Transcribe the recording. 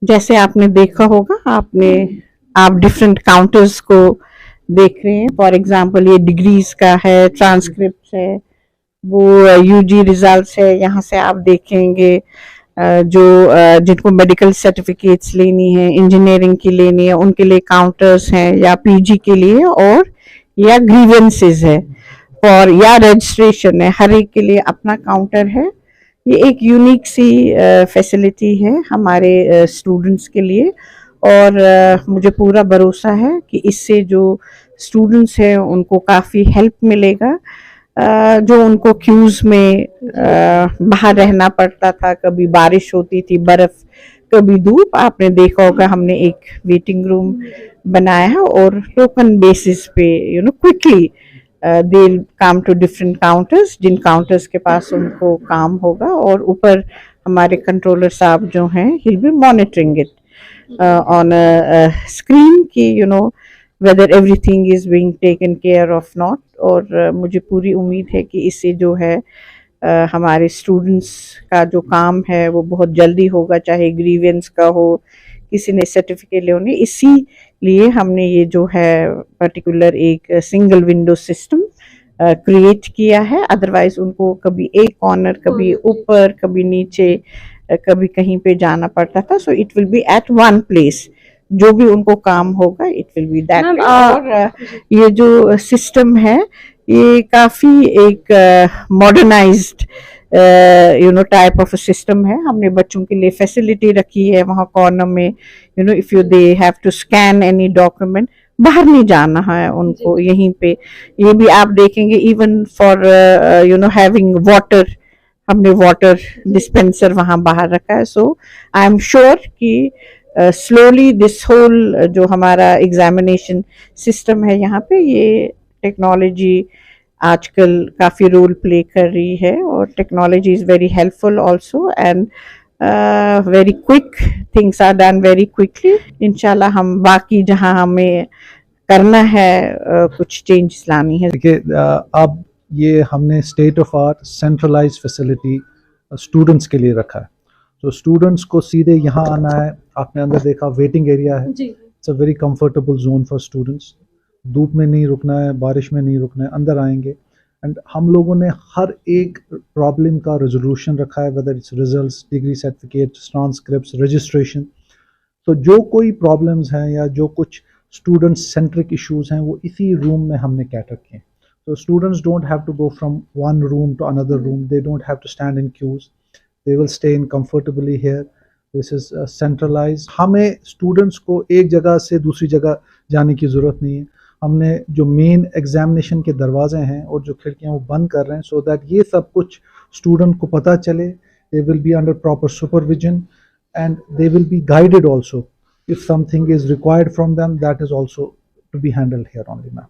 जैसे आपने देखा होगा, आप डिफरेंट काउंटर्स को देख रहे हैं। फॉर एग्जांपल ये डिग्रीज का है, ट्रांसक्रिप्ट है, वो यूजी रिजल्ट्स है। यहाँ से आप देखेंगे जो जिनको मेडिकल सर्टिफिकेट्स लेनी है, इंजीनियरिंग की लेनी है, उनके लिए काउंटर्स हैं, या पीजी के लिए, और या ग्रीवेंसेस है, और या रजिस्ट्रेशन है। हर एक के लिए अपना काउंटर है। ये एक यूनिक सी फैसिलिटी है हमारे स्टूडेंट्स के लिए, और मुझे पूरा भरोसा है कि इससे जो स्टूडेंट्स हैं उनको काफ़ी हेल्प मिलेगा। जो उनको क्यूज में बाहर रहना पड़ता था, कभी बारिश होती थी, बर्फ, कभी धूप, आपने देखा होगा हमने एक वेटिंग रूम बनाया है, और टोकन बेसिस पे quickly they come to different counters, जिन काउंटर्स के पास उनको काम होगा, और ऊपर हमारे कंट्रोलर साहब जो हैं, he will be monitoring it on a screen की whether everything is being taken care of not। और मुझे पूरी उम्मीद है कि इससे जो है हमारे स्टूडेंट्स का जो काम है वो बहुत जल्दी होगा, चाहे ग्रीवेंस का हो, किसी ने सर्टिफिकेट लेने, इसीलिए हमने ये जो है पर्टिकुलर एक सिंगल विंडो सिस्टम क्रिएट किया है। अदरवाइज उनको कभी एक कॉर्नर, कभी ऊपर, कभी नीचे, कभी कहीं पे जाना पड़ता था। So it will be at one place, जो भी उनको काम होगा इट विल बी दैट। और ये जो सिस्टम है ये काफ़ी एक मॉडर्नाइज्ड टाइप ऑफ सिस्टम है। हमने बच्चों के लिए फैसिलिटी रखी है वहाँ कॉर्नर में, if you they have to scan any document, बाहर नहीं जाना है उनको, यहीं पे। ये भी आप देखेंगे इवन फॉर हैविंग वाटर, हमने वाटर डिस्पेंसर वहाँ बाहर रखा है। सो आई एम श्योर कि स्लोली दिस होल जो हमारा एग्जामिनेशन सिस्टम है यहाँ पे, ये टेक्नोलॉजी आजकल काफ़ी रोल प्ले कर रही है, और technology is very helpful also, and very quick, things are done very quickly. इंशाल्लाह हम बाकी जहाँ हमें करना है कुछ चेंजेस लानी है। देखिए, अब ये हमने state of art centralised facility students के लिए रखा है। तो स्टूडेंट्स को सीधे यहाँ आना है। आपने अंदर देखा वेटिंग एरिया है, it's a very comfortable zone for students. धूप में नहीं रुकना है, बारिश में नहीं रुकना है, अंदर आएंगे। एंड हम लोगों ने हर एक प्रॉब्लम का रेजोल्यूशन रखा है, whether it's results, degree certificates, transcripts, registration. तो जो कोई प्रॉब्लम्स हैं या जो कुछ स्टूडेंट सेंट्रिक इश्यूज हैं वो इसी रूम में हमने कैटर किए। तो students don't have to go from one room to another room, they don't have to stand in queues, they will stay in comfortably here. This is centralized. हमें students को एक जगह से दूसरी जगह जाने की ज़रूरत नहीं है। हमने जो मेन एग्जामिनेशन के दरवाजे हैं और जो खिड़कियां वो बंद कर रहे हैं, सो दैट ये सब कुछ स्टूडेंट को पता चले। They will be under proper supervision and they will be guided also. If something is required from them, that is also to be handled here only, ma'am.